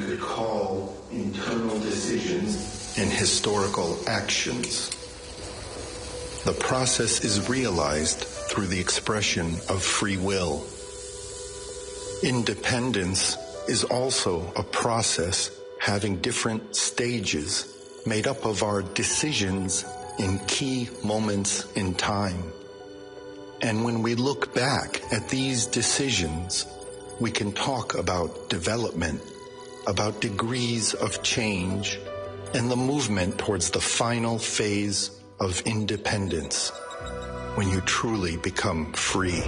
could call internal decisions and historical actions. The process is realized through the expression of free will. Independence is also a process having different stages made up of our decisions in key moments in time. And when we look back at these decisions, we can talk about development, about degrees of change, and the movement towards the final phase of independence, when you truly become free.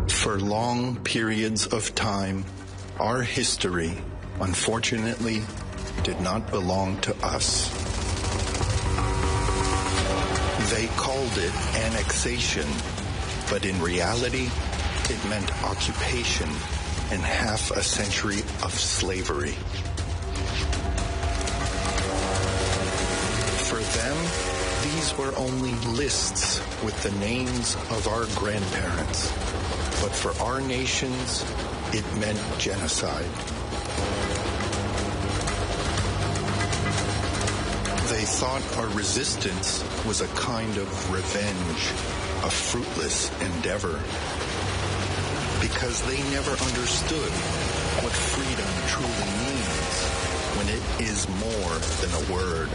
For long periods of time, our history, unfortunately, did not belong to us. They called it annexation, but in reality, it meant occupation and half a century of slavery. For them, these were only lists with the names of our grandparents. But for our nations, it meant genocide. They thought our resistance was a kind of revenge, a fruitless endeavor, because they never understood what freedom truly means when it is more than a word.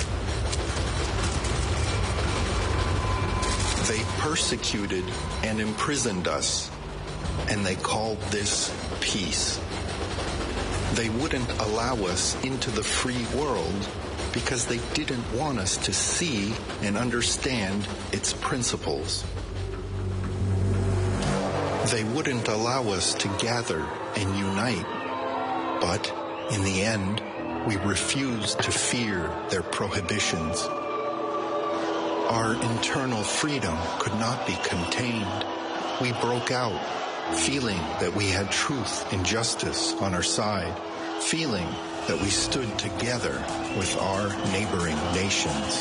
They persecuted and imprisoned us, and they called this peace. They wouldn't allow us into the free world because they didn't want us to see and understand its principles. They wouldn't allow us to gather and unite, but in the end, we refused to fear their prohibitions. Our internal freedom could not be contained. We broke out, feeling that we had truth and justice on our side, feeling that we stood together with our neighboring nations.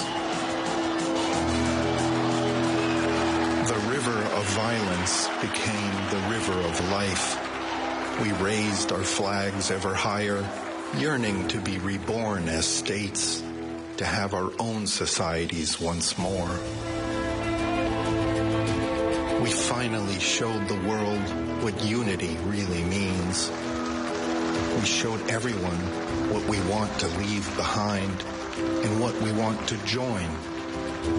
The river of violence became the river of life. We raised our flags ever higher, yearning to be reborn as states, to have our own societies once more. We finally showed the world what unity really means. We showed everyone what we want to leave behind and what we want to join,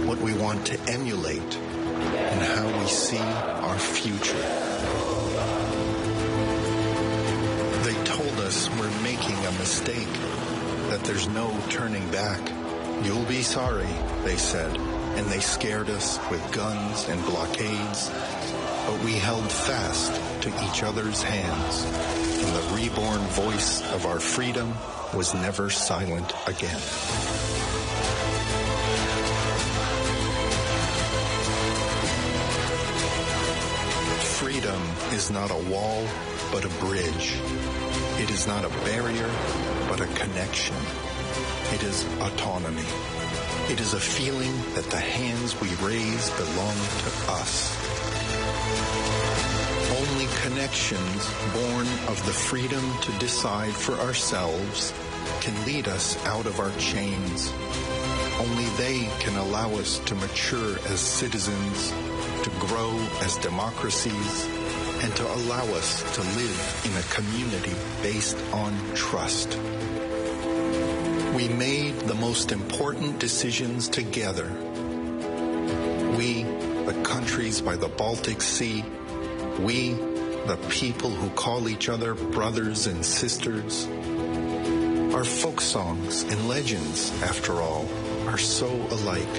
what we want to emulate, and how we see our future. They told us we're making a mistake, that there's no turning back. You'll be sorry, they said, and they scared us with guns and blockades, but we held fast to each other's hands, and the reborn voice of our freedom was never silent again. Freedom is not a wall, but a bridge. It is not a barrier, but a connection. It is autonomy. It is a feeling that the hands we raise belong to us. Only connections born of the freedom to decide for ourselves can lead us out of our chains. Only they can allow us to mature as citizens, to grow as democracies, and to allow us to live in a community based on trust. We made the most important decisions together. We, the countries by the Baltic Sea, we, the people who call each other brothers and sisters. Our folk songs and legends, after all, are so alike.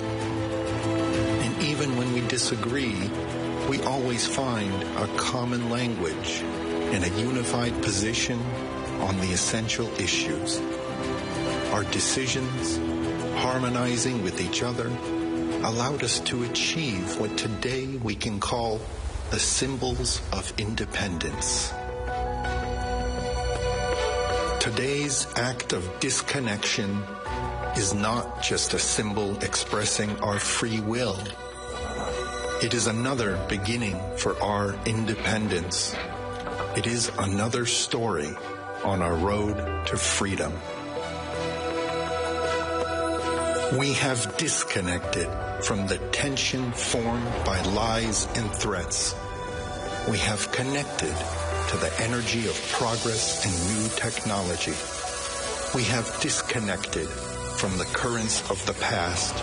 And even when we disagree, we always find a common language and a unified position on the essential issues. Our decisions, harmonizing with each other, allowed us to achieve what today we can call the symbols of independence. Today's act of disconnection is not just a symbol expressing our free will. It is another beginning for our independence. It is another story on our road to freedom. We have disconnected from the tension formed by lies and threats. We have connected to the energy of progress and new technology. We have disconnected from the currents of the past.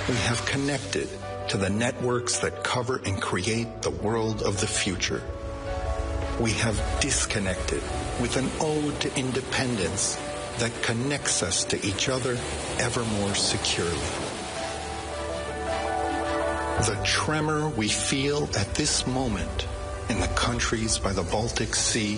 We have connected to the networks that cover and create the world of the future. We have disconnected with an ode to independence that connects us to each other ever more securely. The tremor we feel at this moment in the countries by the Baltic Sea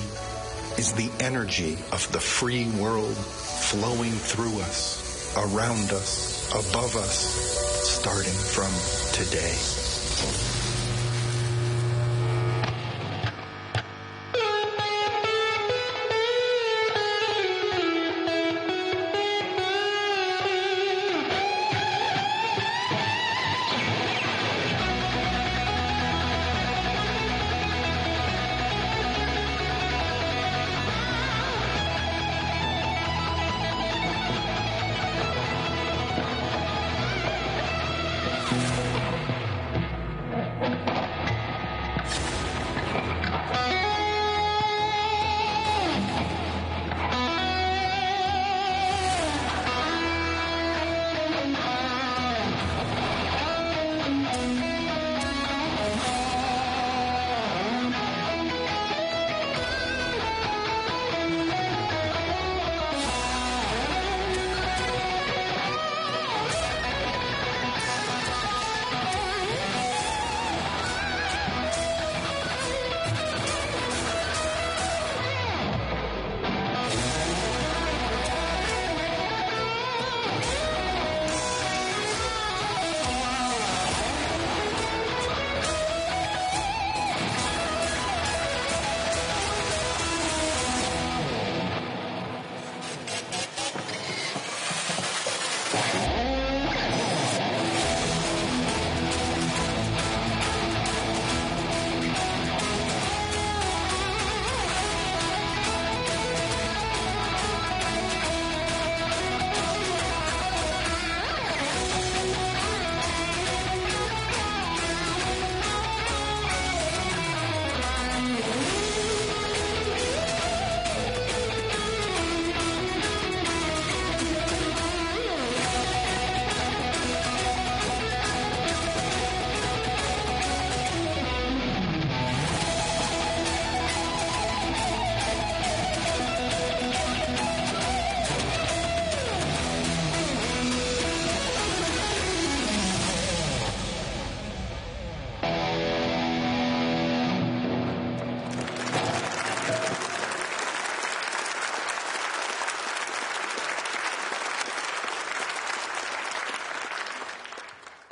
is the energy of the free world flowing through us, around us, above us, starting from today.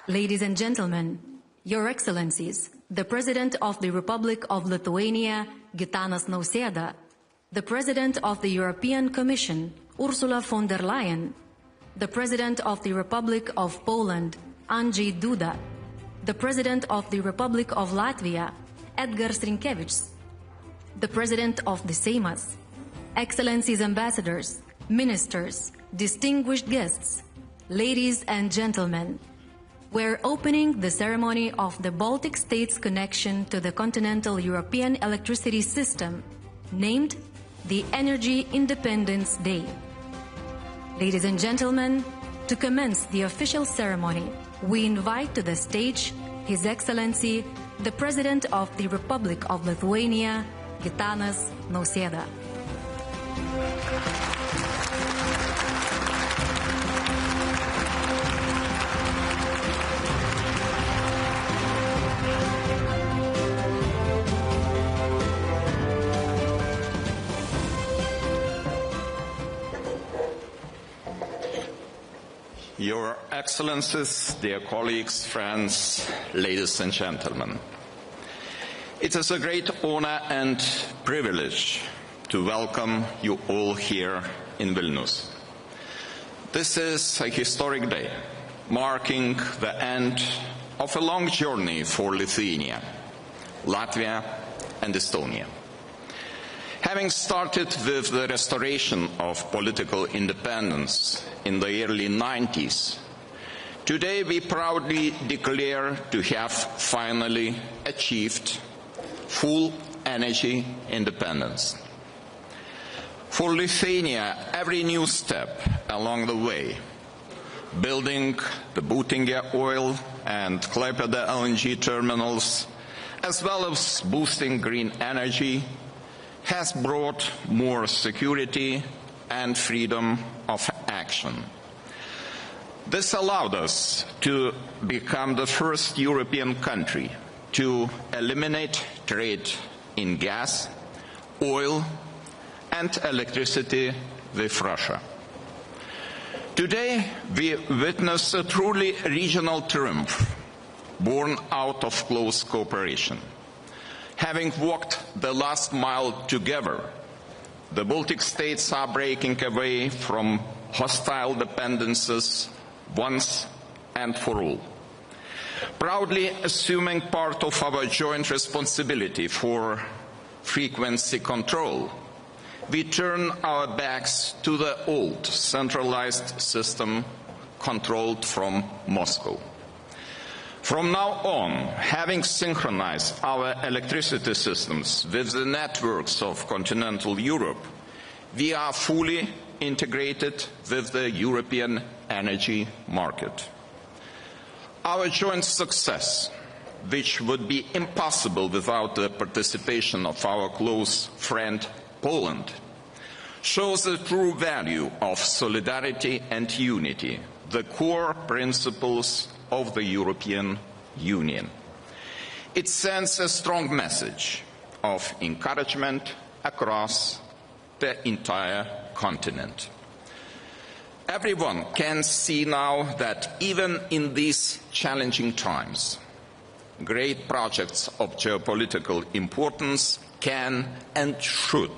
Ladies and gentlemen, Your Excellencies, the President of the Republic of Lithuania, Gitanas Nauseda, the President of the European Commission, Ursula von der Leyen, the President of the Republic of Poland, Andrzej Duda, the President of the Republic of Latvia, Edgars Rinkevics, the President of the Seimas, Excellencies Ambassadors, Ministers, distinguished guests, ladies and gentlemen, we're opening the ceremony of the Baltic States' connection to the continental European electricity system, named the Energy Independence Day. Ladies and gentlemen, to commence the official ceremony, we invite to the stage His Excellency, the President of the Republic of Lithuania, Gitanas Nauseda. Your Excellencies, dear colleagues, friends, ladies and gentlemen, it is a great honor and privilege to welcome you all here in Vilnius. This is a historic day, marking the end of a long journey for Lithuania, Latvia and Estonia. Having started with the restoration of political independence in the early 90s, today we proudly declare to have finally achieved full energy independence. For Lithuania, every new step along the way, building the Būtingė oil and Klaipėda LNG terminals, as well as boosting green energy, has brought more security and freedom of action. This allowed us to become the first European country to eliminate trade in gas, oil, and electricity with Russia. Today, we witness a truly regional triumph born out of close cooperation. Having walked the last mile together, the Baltic states are breaking away from hostile dependencies once and for all. Proudly assuming part of our joint responsibility for frequency control, we turn our backs to the old centralized system controlled from Moscow. From now on, having synchronized our electricity systems with the networks of continental Europe, we are fully integrated with the European energy market. Our joint success, which would be impossible without the participation of our close friend Poland, shows the true value of solidarity and unity, the core principles of the European Union. It sends a strong message of encouragement across the entire continent. Everyone can see now that even in these challenging times, great projects of geopolitical importance can and should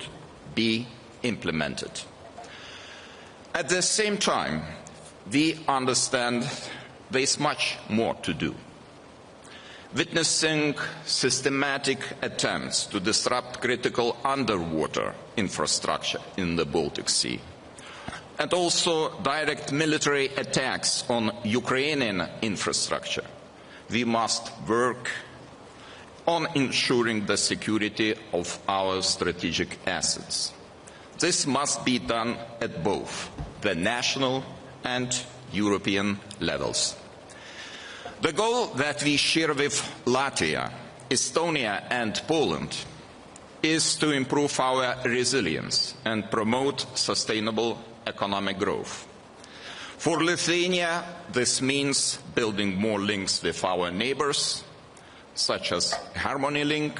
be implemented. At the same time, we understand there is much more to do. Witnessing systematic attempts to disrupt critical underwater infrastructure in the Baltic Sea, and also direct military attacks on Ukrainian infrastructure, we must work on ensuring the security of our strategic assets. This must be done at both the national and European levels. The goal that we share with Latvia, Estonia and Poland is to improve our resilience and promote sustainable economic growth. For Lithuania, this means building more links with our neighbors, such as Harmony Link,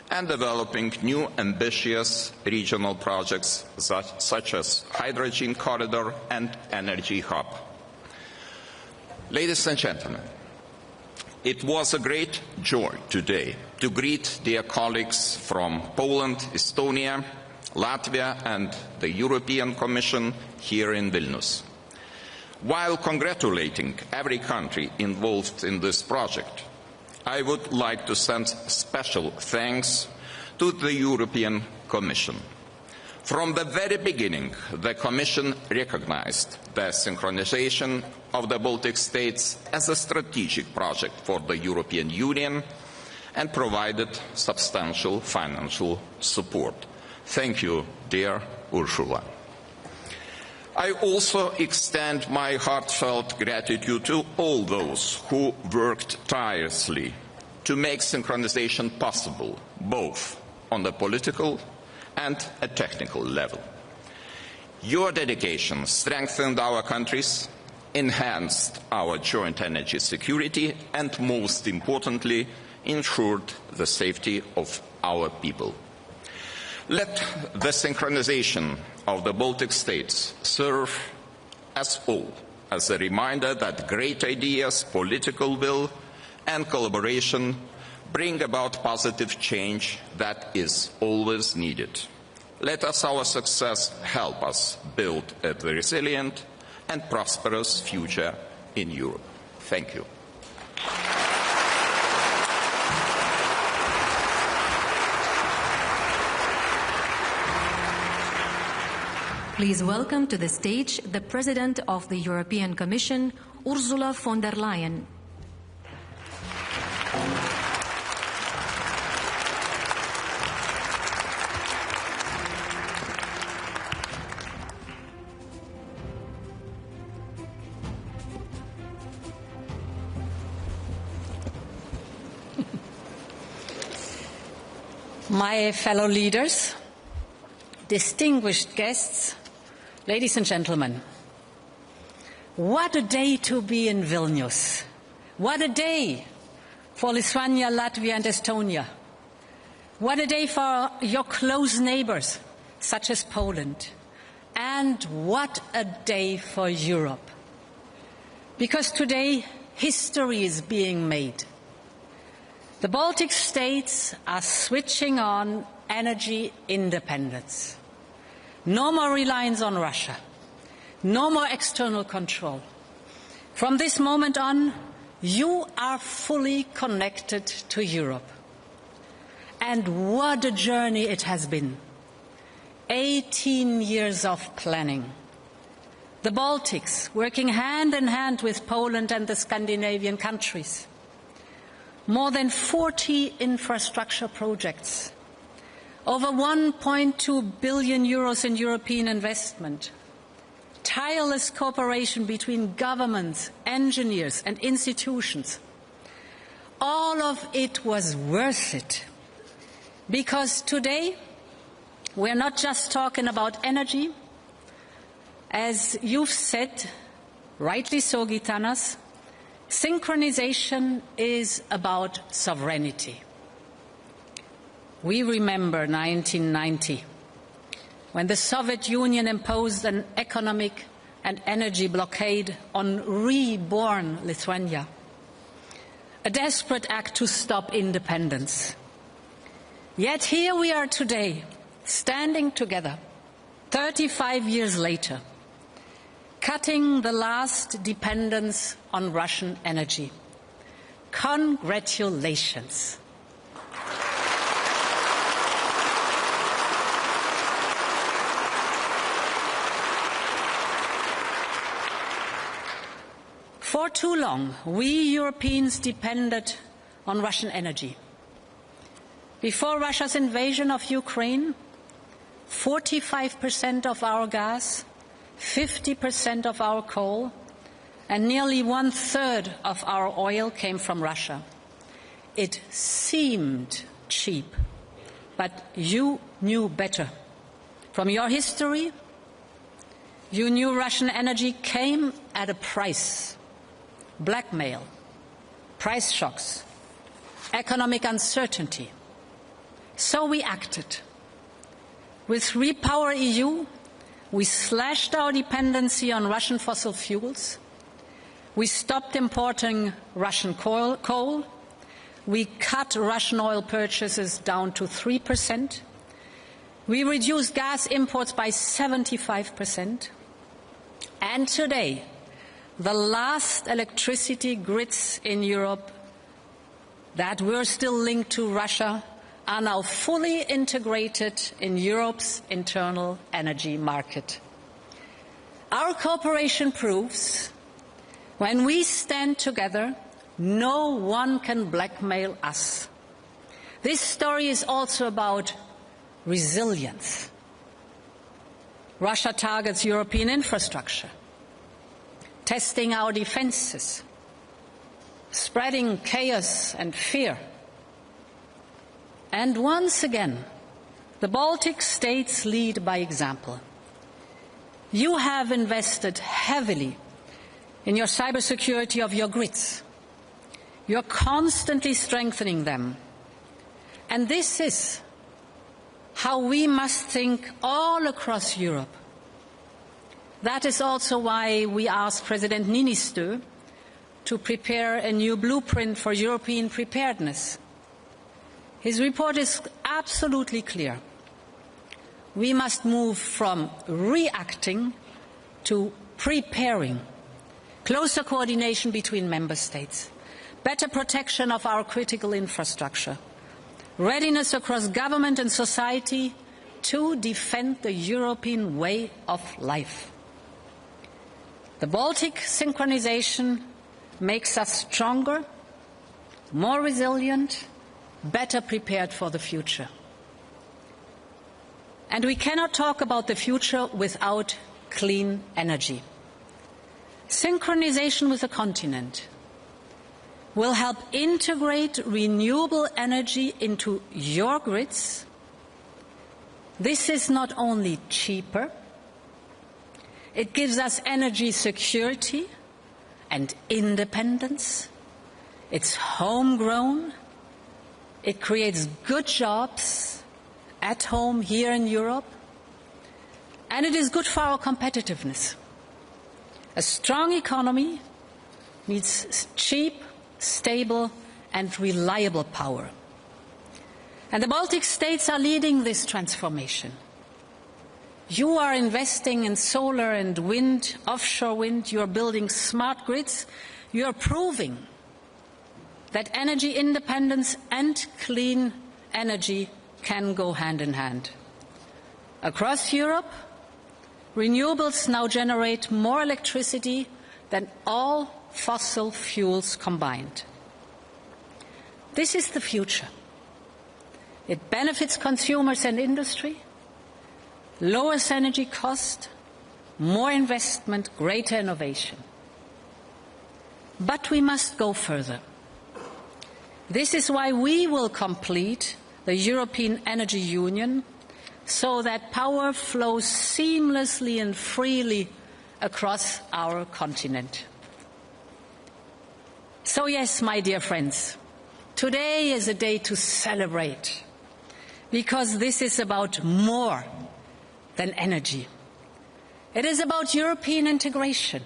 and developing new ambitious regional projects such as Hydrogen Corridor and Energy Hub. Ladies and gentlemen, it was a great joy today to greet dear colleagues from Poland, Estonia, Latvia and the European Commission here in Vilnius. While congratulating every country involved in this project, I would like to send special thanks to the European Commission. From the very beginning, the Commission recognized the synchronization of the Baltic states as a strategic project for the European Union and provided substantial financial support. Thank you, dear Ursula. I also extend my heartfelt gratitude to all those who worked tirelessly to make synchronization possible, both on the political and a technical level. Your dedication strengthened our countries, enhanced our joint energy security, and most importantly, ensured the safety of our people. Let the synchronization of the Baltic states serve us all as a reminder that great ideas, political will, and collaboration bring about positive change that is always needed. Let our success help us build a resilient and prosperous future in Europe. Thank you. Please welcome to the stage the President of the European Commission, Ursula von der Leyen. My fellow leaders, distinguished guests, ladies and gentlemen, what a day to be in Vilnius. What a day for Lithuania, Latvia and Estonia. What a day for your close neighbors, such as Poland. And what a day for Europe. Because today, history is being made. The Baltic states are switching on energy independence. No more reliance on Russia. No more external control. From this moment on, you are fully connected to Europe. And what a journey it has been. 18 years of planning. The Baltics working hand in hand with Poland and the Scandinavian countries. More than 40 infrastructure projects, over 1.2 billion euros in European investment, tireless cooperation between governments, engineers and institutions. All of it was worth it, because today we're not just talking about energy. As you've said, rightly so, Gitanas, synchronization is about sovereignty. We remember 1990, when the Soviet Union imposed an economic and energy blockade on reborn Lithuania, a desperate act to stop independence. Yet here we are today, standing together, 35 years later, cutting the last dependence on Russian energy. Congratulations. For too long, we Europeans depended on Russian energy. Before Russia's invasion of Ukraine, 45% of our gas, 50% of our coal, and nearly 1/3 of our oil came from Russia. It seemed cheap, but you knew better. From your history, you knew Russian energy came at a price. Blackmail, price shocks, economic uncertainty. So we acted. With Repower EU, we slashed our dependency on Russian fossil fuels. We stopped importing Russian coal. We cut Russian oil purchases down to 3%. We reduced gas imports by 75%. And today, the last electricity grids in Europe that were still linked to Russia are now fully integrated in Europe's internal energy market. Our cooperation proves when we stand together, no one can blackmail us. This story is also about resilience. Russia targets European infrastructure, testing our defenses, spreading chaos and fear. And once again, the Baltic states lead by example. You have invested heavily in your cybersecurity of your grids. You're constantly strengthening them. And this is how we must think all across Europe. That is also why we asked President Niinistö to prepare a new blueprint for European preparedness. His report is absolutely clear. We must move from reacting to preparing. Closer coordination between member states, better protection of our critical infrastructure, readiness across government and society to defend the European way of life. The Baltic synchronization makes us stronger, more resilient, better prepared for the future. And we cannot talk about the future without clean energy. Synchronization with the continent will help integrate renewable energy into your grids. This is not only cheaper, it gives us energy security and independence. It's homegrown. It creates good jobs at home here in Europe. And it is good for our competitiveness. A strong economy needs cheap, stable and reliable power. And the Baltic states are leading this transformation. You are investing in solar and wind, offshore wind, you are building smart grids, you are proving that energy independence and clean energy can go hand in hand. Across Europe, renewables now generate more electricity than all fossil fuels combined. This is the future. It benefits consumers and industry, lowers energy cost, more investment, greater innovation. But we must go further. This is why we will complete the European Energy Union so that power flows seamlessly and freely across our continent. So yes, my dear friends, today is a day to celebrate, because this is about more than energy. It is about European integration.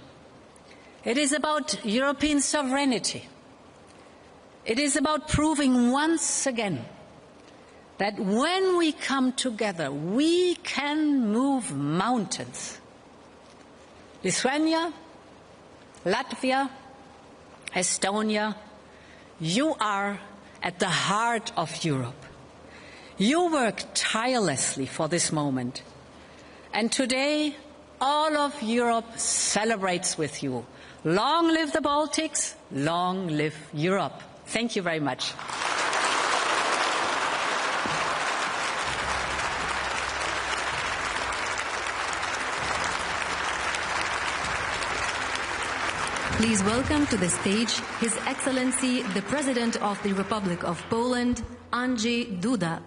It is about European sovereignty. It is about proving once again that when we come together, we can move mountains. Lithuania, Latvia, Estonia, you are at the heart of Europe. You work tirelessly for this moment. And today, all of Europe celebrates with you. Long live the Baltics, long live Europe. Thank you very much. Please welcome to the stage His Excellency, the President of the Republic of Poland, Andrzej Duda.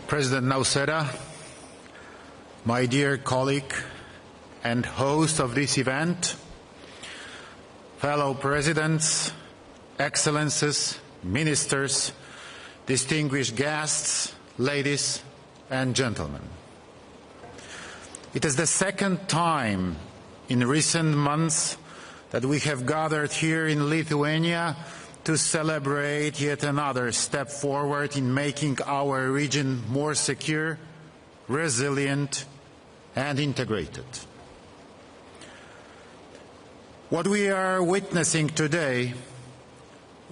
President Nauseda, my dear colleague and host of this event, fellow presidents, excellencies, ministers, distinguished guests, ladies and gentlemen. It is the second time in recent months that we have gathered here in Lithuania to celebrate yet another step forward in making our region more secure, resilient and integrated. What we are witnessing today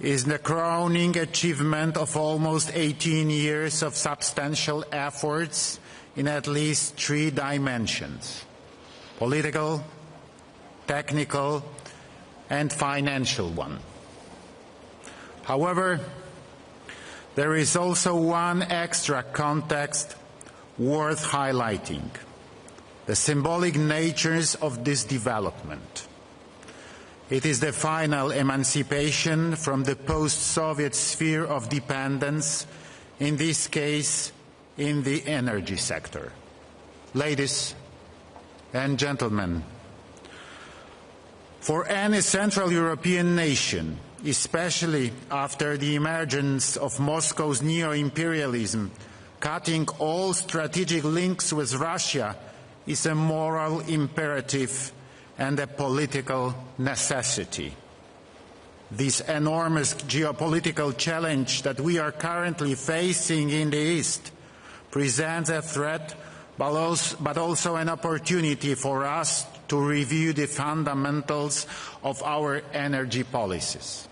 is the crowning achievement of almost 18 years of substantial efforts in at least 3 dimensions: political, technical and financial one. However, there is also one extra context worth highlighting: the symbolic natures of this development. It is the final emancipation from the post-Soviet sphere of dependence, in this case, in the energy sector. Ladies and gentlemen, for any Central European nation, especially after the emergence of Moscow's neo-imperialism, cutting all strategic links with Russia is a moral imperative and a political necessity. this enormous geopolitical challenge that we are currently facing in the East presents a threat, but also an opportunity for us to review the fundamentals of our energy policies.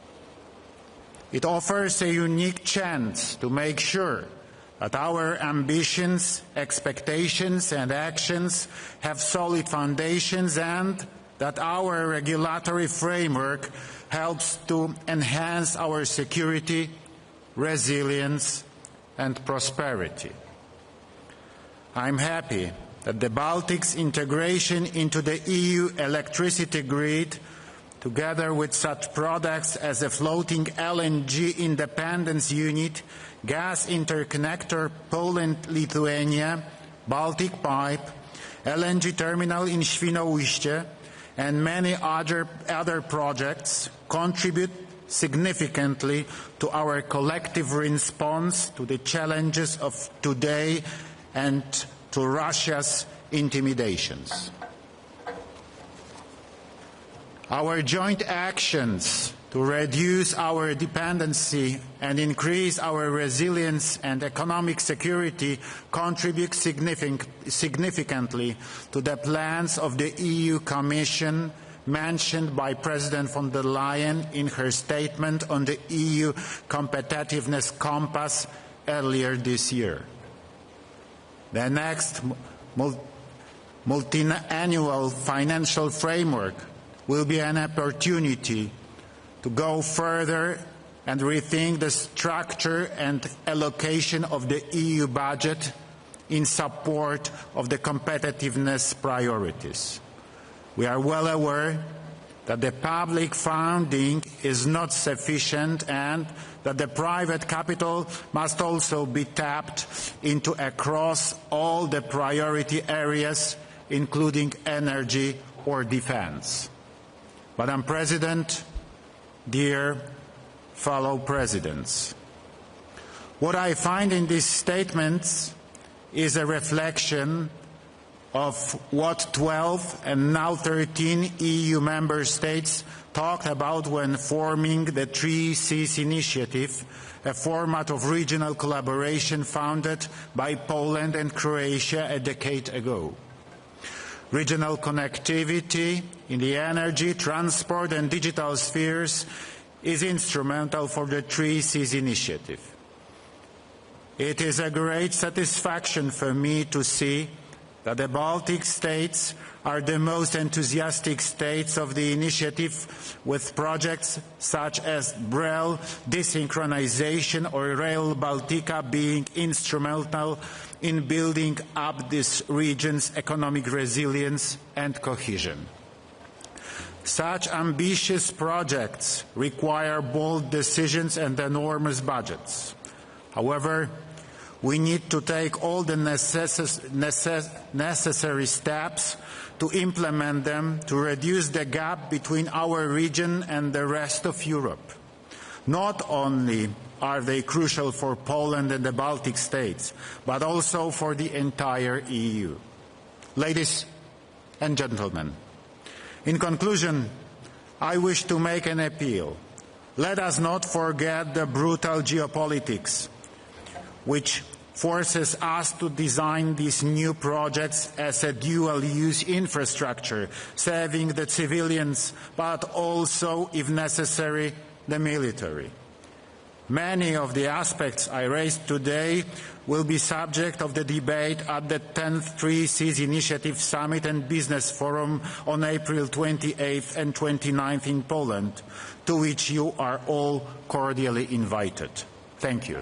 It offers a unique chance to make sure that our ambitions, expectations and actions have solid foundations and that our regulatory framework helps to enhance our security, resilience and prosperity. I'm happy that the Baltic's integration into the EU electricity grid, together with such products as a floating LNG independence unit, gas interconnector Poland-Lithuania, Baltic pipe, LNG terminal in Świnoujście, and many other projects contribute significantly to our collective response to the challenges of today and to Russia's intimidations. Our joint actions to reduce our dependency and increase our resilience and economic security contribute significantly to the plans of the EU Commission mentioned by President von der Leyen in her statement on the EU Competitiveness Compass earlier this year. The next multi-annual financial framework will be an opportunity to go further and rethink the structure and allocation of the EU budget in support of the competitiveness priorities. We are well aware that the public funding is not sufficient and that the private capital must also be tapped into across all the priority areas, including energy or defense. Madam President, dear fellow presidents, what I find in these statements is a reflection of what 12 and now 13 EU member states talked about when forming the 3Cs initiative, a format of regional collaboration founded by Poland and Croatia a decade ago. Regional connectivity in the energy, transport and digital spheres is instrumental for the 3Cs initiative. It is a great satisfaction for me to see that the Baltic states are the most enthusiastic states of the initiative, with projects such as Brel desynchronization or Rail Baltica being instrumental in building up this region's economic resilience and cohesion. Such ambitious projects require bold decisions and enormous budgets. However, we need to take all the necessary steps to implement them to reduce the gap between our region and the rest of Europe. Not only are they crucial for Poland and the Baltic states, but also for the entire EU. Ladies and gentlemen, in conclusion, I wish to make an appeal. Let us not forget the brutal geopolitics, which forces us to design these new projects as a dual-use infrastructure, serving the civilians, but also, if necessary, the military. Many of the aspects I raised today will be subject of the debate at the 10th 3Cs Initiative Summit and Business Forum on April 28th and 29th in Poland, to which you are all cordially invited. Thank you.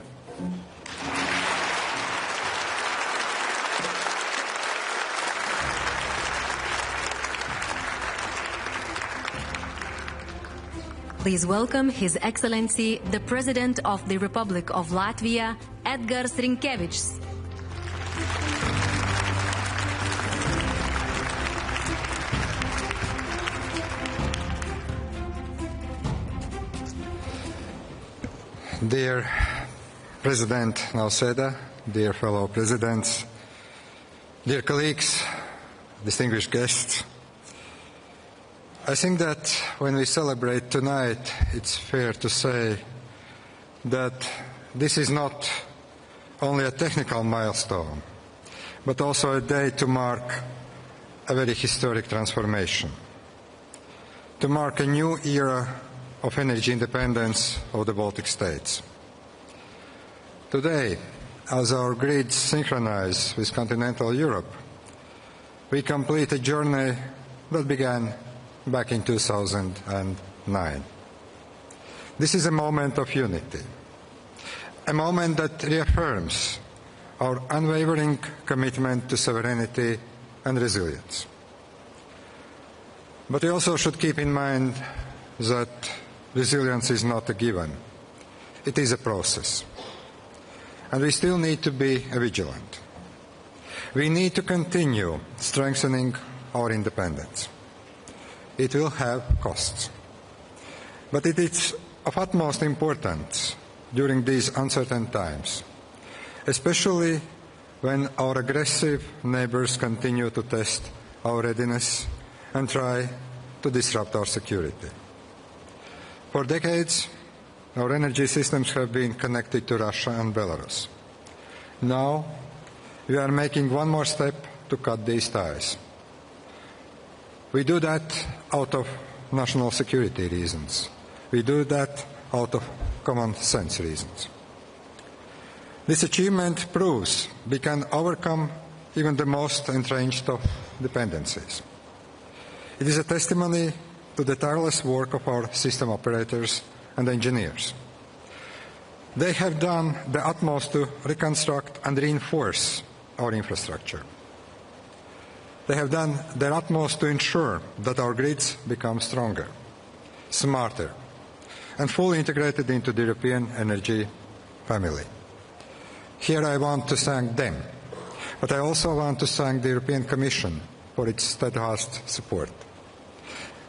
Please welcome His Excellency, the President of the Republic of Latvia, Edgars Rinkevics. Dear President Nauseda, dear fellow presidents, dear colleagues, distinguished guests, I think that when we celebrate tonight, it's fair to say that this is not only a technical milestone, but also a day to mark a very historic transformation, to mark a new era of energy independence of the Baltic states. Today, as our grids synchronize with continental Europe, we complete a journey that began back in 2009. This is a moment of unity, a moment that reaffirms our unwavering commitment to sovereignty and resilience. But we also should keep in mind that resilience is not a given. It is a process. And we still need to be vigilant. We need to continue strengthening our independence. It will have costs. But it is of utmost importance during these uncertain times, especially when our aggressive neighbors continue to test our readiness and try to disrupt our security. For decades, our energy systems have been connected to Russia and Belarus. Now, we are making one more step to cut these ties. We do that out of national security reasons. We do that out of common sense reasons. This achievement proves we can overcome even the most entrenched of dependencies. It is a testimony to the tireless work of our system operators and engineers. They have done the utmost to reconstruct and reinforce our infrastructure. They have done their utmost to ensure that our grids become stronger, smarter, and fully integrated into the European energy family. Here I want to thank them, but I also want to thank the European Commission for its steadfast support.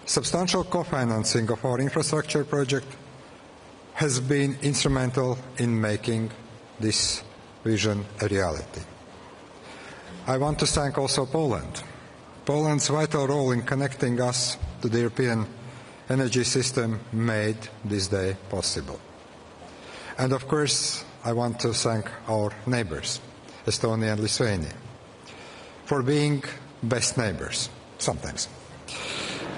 Substantial co-financing of our infrastructure project has been instrumental in making this vision a reality. I want to thank also Poland. Poland's vital role in connecting us to the European energy system made this day possible. And of course, I want to thank our neighbors, Estonia and Lithuania, for being best neighbors, sometimes.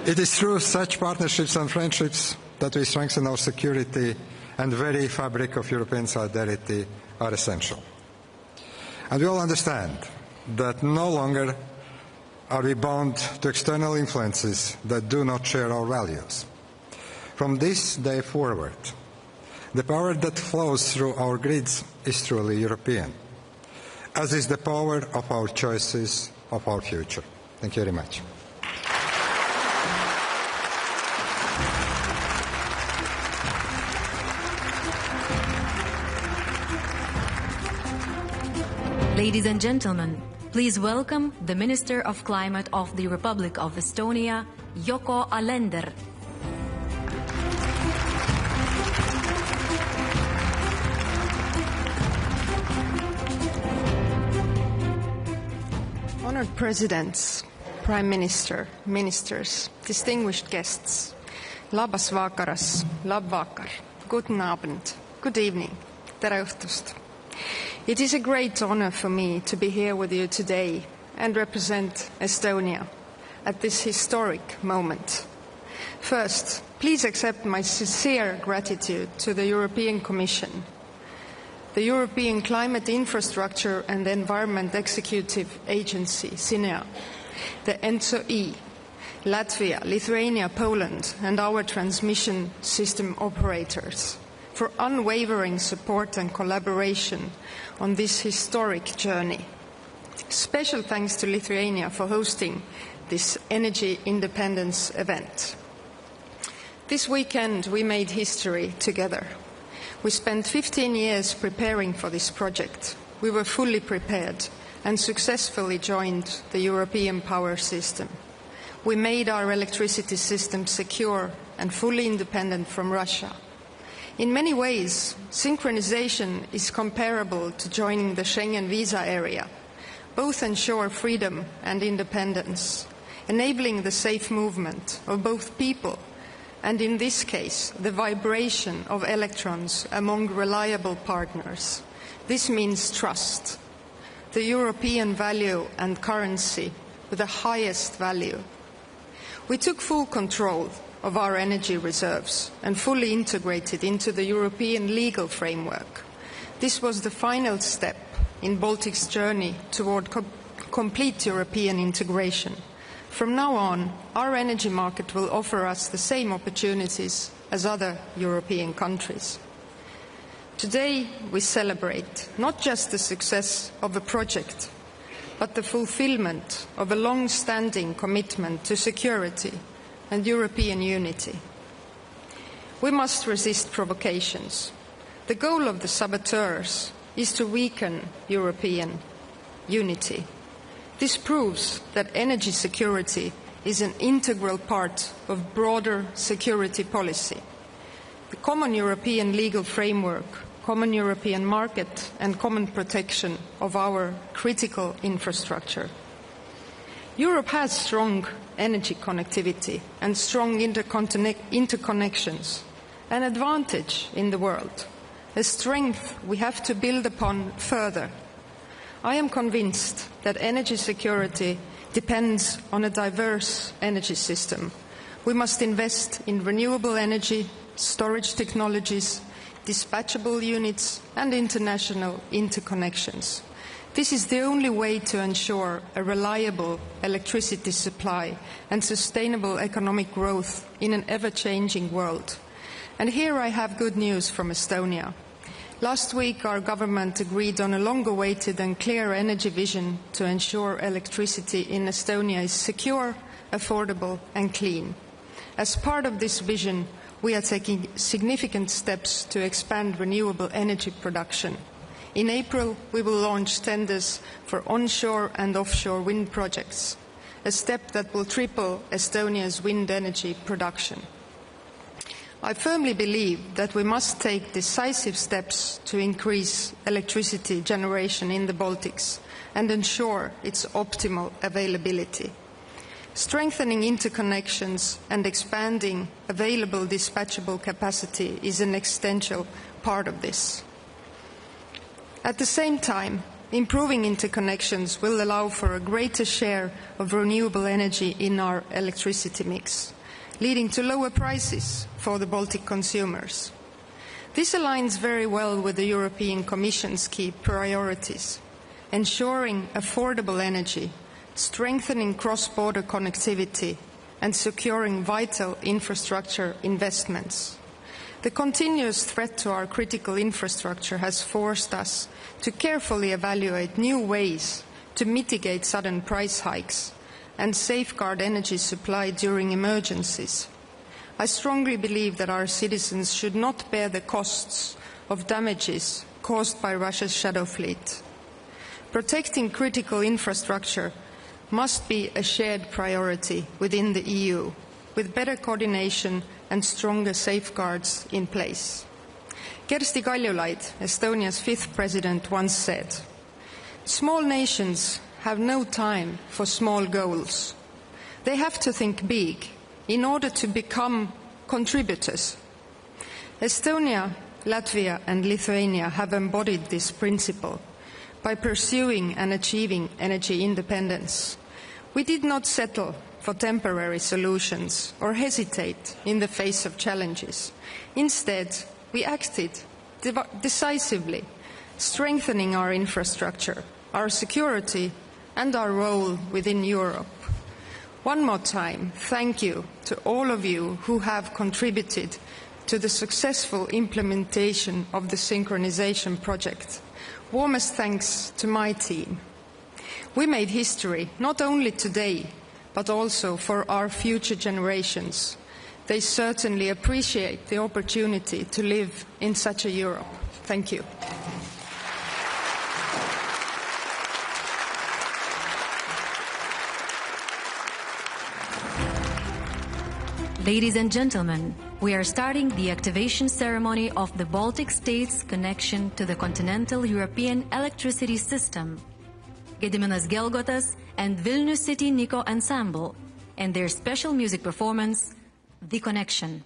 It is through such partnerships and friendships that we strengthen our security, and the very fabric of European solidarity are essential. And we all understand that no longer are we bound to external influences that do not share our values. From this day forward, the power that flows through our grids is truly European, as is the power of our choices of our future. Thank you very much. Ladies and gentlemen, please welcome the Minister of Climate of the Republic of Estonia, Yoko Alender. Honored Presidents, Prime Minister, Ministers, distinguished guests, labas vakaras, lab vakar, guten Abend, good evening, tere õhtust. It is a great honor for me to be here with you today and represent Estonia at this historic moment. First, please accept my sincere gratitude to the European Commission, the European Climate Infrastructure and Environment Executive Agency, SINEA, the ENTSO-E, Latvia, Lithuania, Poland, and our transmission system operators for unwavering support and collaboration on this historic journey. Special thanks to Lithuania for hosting this energy independence event. This weekend we made history together. We spent 15 years preparing for this project. We were fully prepared and successfully joined the European power system. We made our electricity system secure and fully independent from Russia. In many ways, synchronization is comparable to joining the Schengen visa area. Both ensure freedom and independence. enabling the safe movement of both people and, in this case, the vibration of electrons among reliable partners. This means trust, the European value and currency with the highest value. We took full control of our energy reserves and fully integrated into the European legal framework. This was the final step in Baltic's journey toward complete European integration. From now on, our energy market will offer us the same opportunities as other European countries. Today, we celebrate not just the success of a project, but the fulfillment of a long-standing commitment to security and European unity. We must resist provocations. The goal of the saboteurs is to weaken European unity. This proves that energy security is an integral part of broader security policy. The common European legal framework, common European market and common protection of our critical infrastructure. Europe has strong energy connectivity and strong interconnections, an advantage in the world, a strength we have to build upon further. I am convinced that energy security depends on a diverse energy system. We must invest in renewable energy, storage technologies, dispatchable units and international interconnections. This is the only way to ensure a reliable electricity supply and sustainable economic growth in an ever-changing world. And here I have good news from Estonia. Last week our government agreed on a long-awaited and clear energy vision to ensure electricity in Estonia is secure, affordable and clean. As part of this vision, we are taking significant steps to expand renewable energy production. In April, we will launch tenders for onshore and offshore wind projects, a step that will triple Estonia's wind energy production. I firmly believe that we must take decisive steps to increase electricity generation in the Baltics and ensure its optimal availability. Strengthening interconnections and expanding available dispatchable capacity is an essential part of this. At the same time, improving interconnections will allow for a greater share of renewable energy in our electricity mix, leading to lower prices for the Baltic consumers. This aligns very well with the European Commission's key priorities, ensuring affordable energy, strengthening cross-border connectivity and securing vital infrastructure investments. The continuous threat to our critical infrastructure has forced us to carefully evaluate new ways to mitigate sudden price hikes and safeguard energy supply during emergencies. I strongly believe that our citizens should not bear the costs of damages caused by Russia's shadow fleet. Protecting critical infrastructure must be a shared priority within the EU, with better coordination and stronger safeguards in place. Kersti Kaljulaid, Estonia's 5th president, once said, "Small nations have no time for small goals. They have to think big in order to become contributors." Estonia, Latvia and Lithuania have embodied this principle by pursuing and achieving energy independence. We did not settle for temporary solutions or hesitate in the face of challenges. Instead, we acted decisively, strengthening our infrastructure, our security and our role within Europe. One more time, thank you to all of you who have contributed to the successful implementation of the synchronisation project. Warmest thanks to my team. We made history not only today, but also for our future generations. They certainly appreciate the opportunity to live in such a Europe. Thank you. Ladies and gentlemen, we are starting the activation ceremony of the Baltic states' connection to the continental European electricity system. Gediminas Gelgotas and Vilnius City Niko Ensemble and their special music performance, The Connection.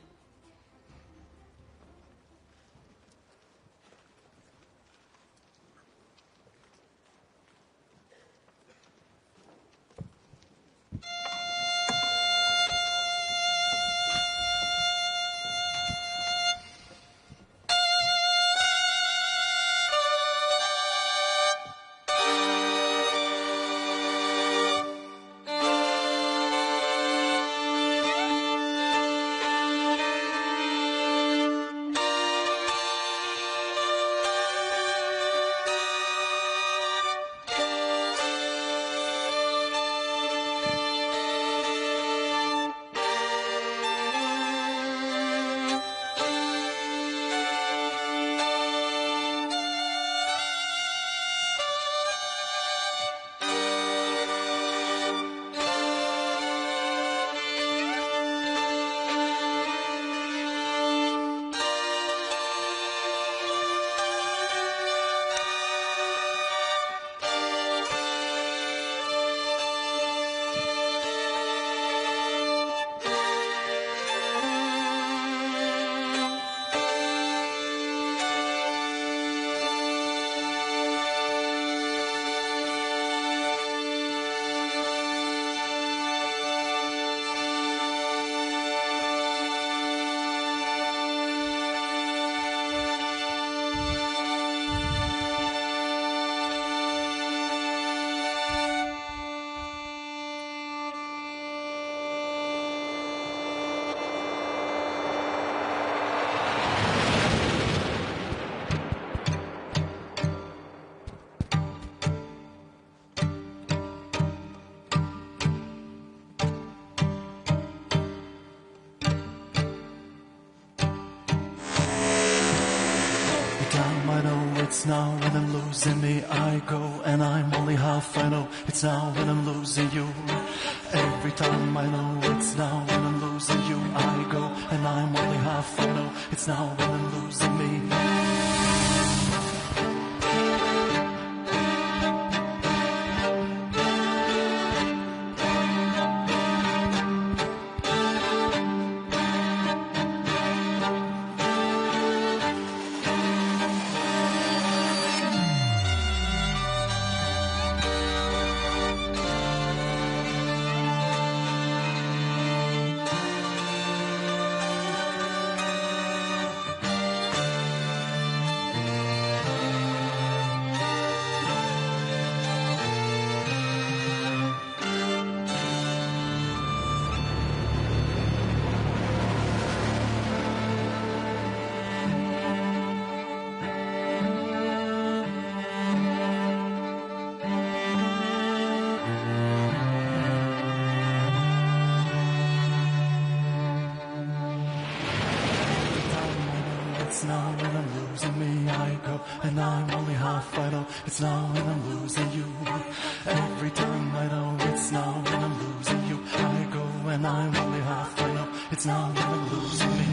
It's now when I'm losing me, I go, and I'm only half. I know it's now when I'm losing you. Every time I know it's now when I'm losing you, I go, and I'm only half. I know it's now when I'm losing me. And I'm only half, I know it's now when I'm losing you. Every time I know it's now when I'm losing you, I go, and I'm only half, I know it's now when I'm losing me.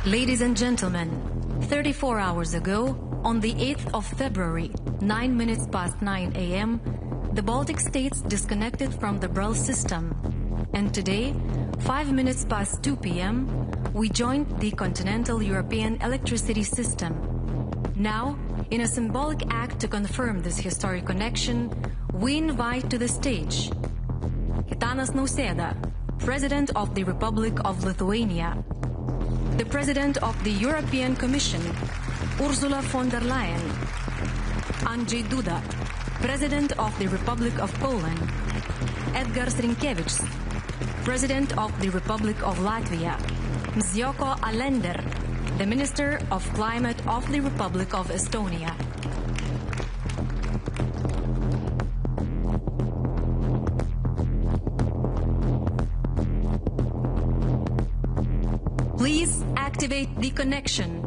Ladies and gentlemen, 34 hours ago, on the 8th of February, 9 minutes past 9 a.m., the Baltic states disconnected from the Brel system. And today, 5 minutes past 2 p.m., we joined the continental European electricity system. Now, in a symbolic act to confirm this historic connection, we invite to the stage Gitanas Nauseda, President of the Republic of Lithuania, the President of the European Commission, Ursula von der Leyen, Andrzej Duda, President of the Republic of Poland, Edgars Rinkevics, President of the Republic of Latvia, Alar, the Minister of Climate of the Republic of Estonia. Please activate the connection.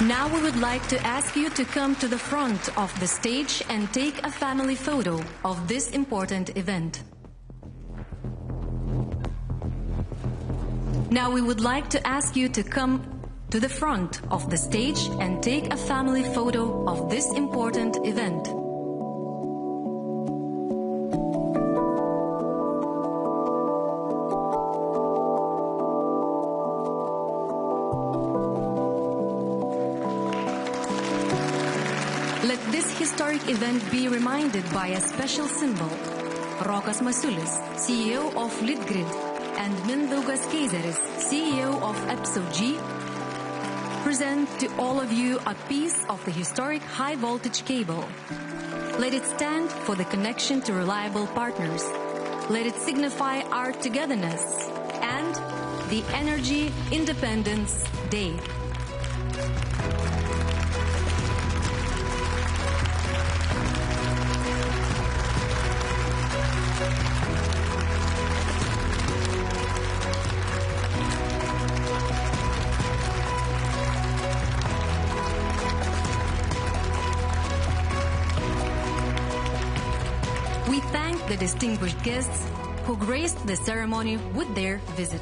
Now we would like to ask you to come to the front of the stage and take a family photo of this important event. Now we would like to ask you to come to the front of the stage and take a family photo of this important event. Let this historic event be reminded by a special symbol. Rokas Masiulis, CEO of Litgrid, and Mindaugas Keizeris, CEO of EPSO-G, present to all of you a piece of the historic high-voltage cable. Let it stand for the connection to reliable partners. Let it signify our togetherness and the Energy Independence Day. We thank the distinguished guests who graced the ceremony with their visit.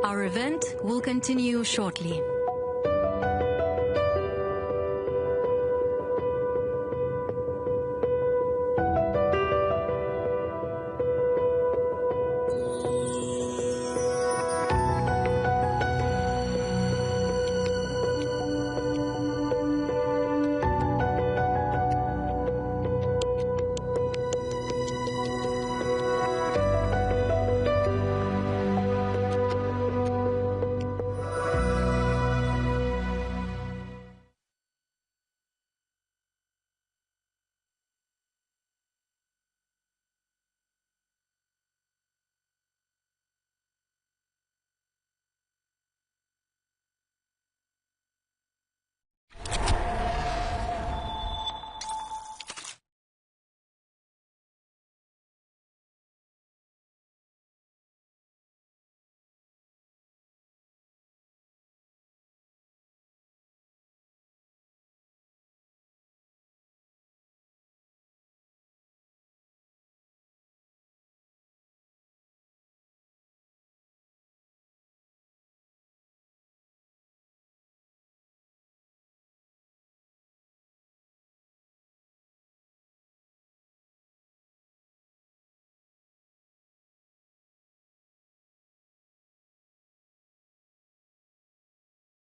Our event will continue shortly.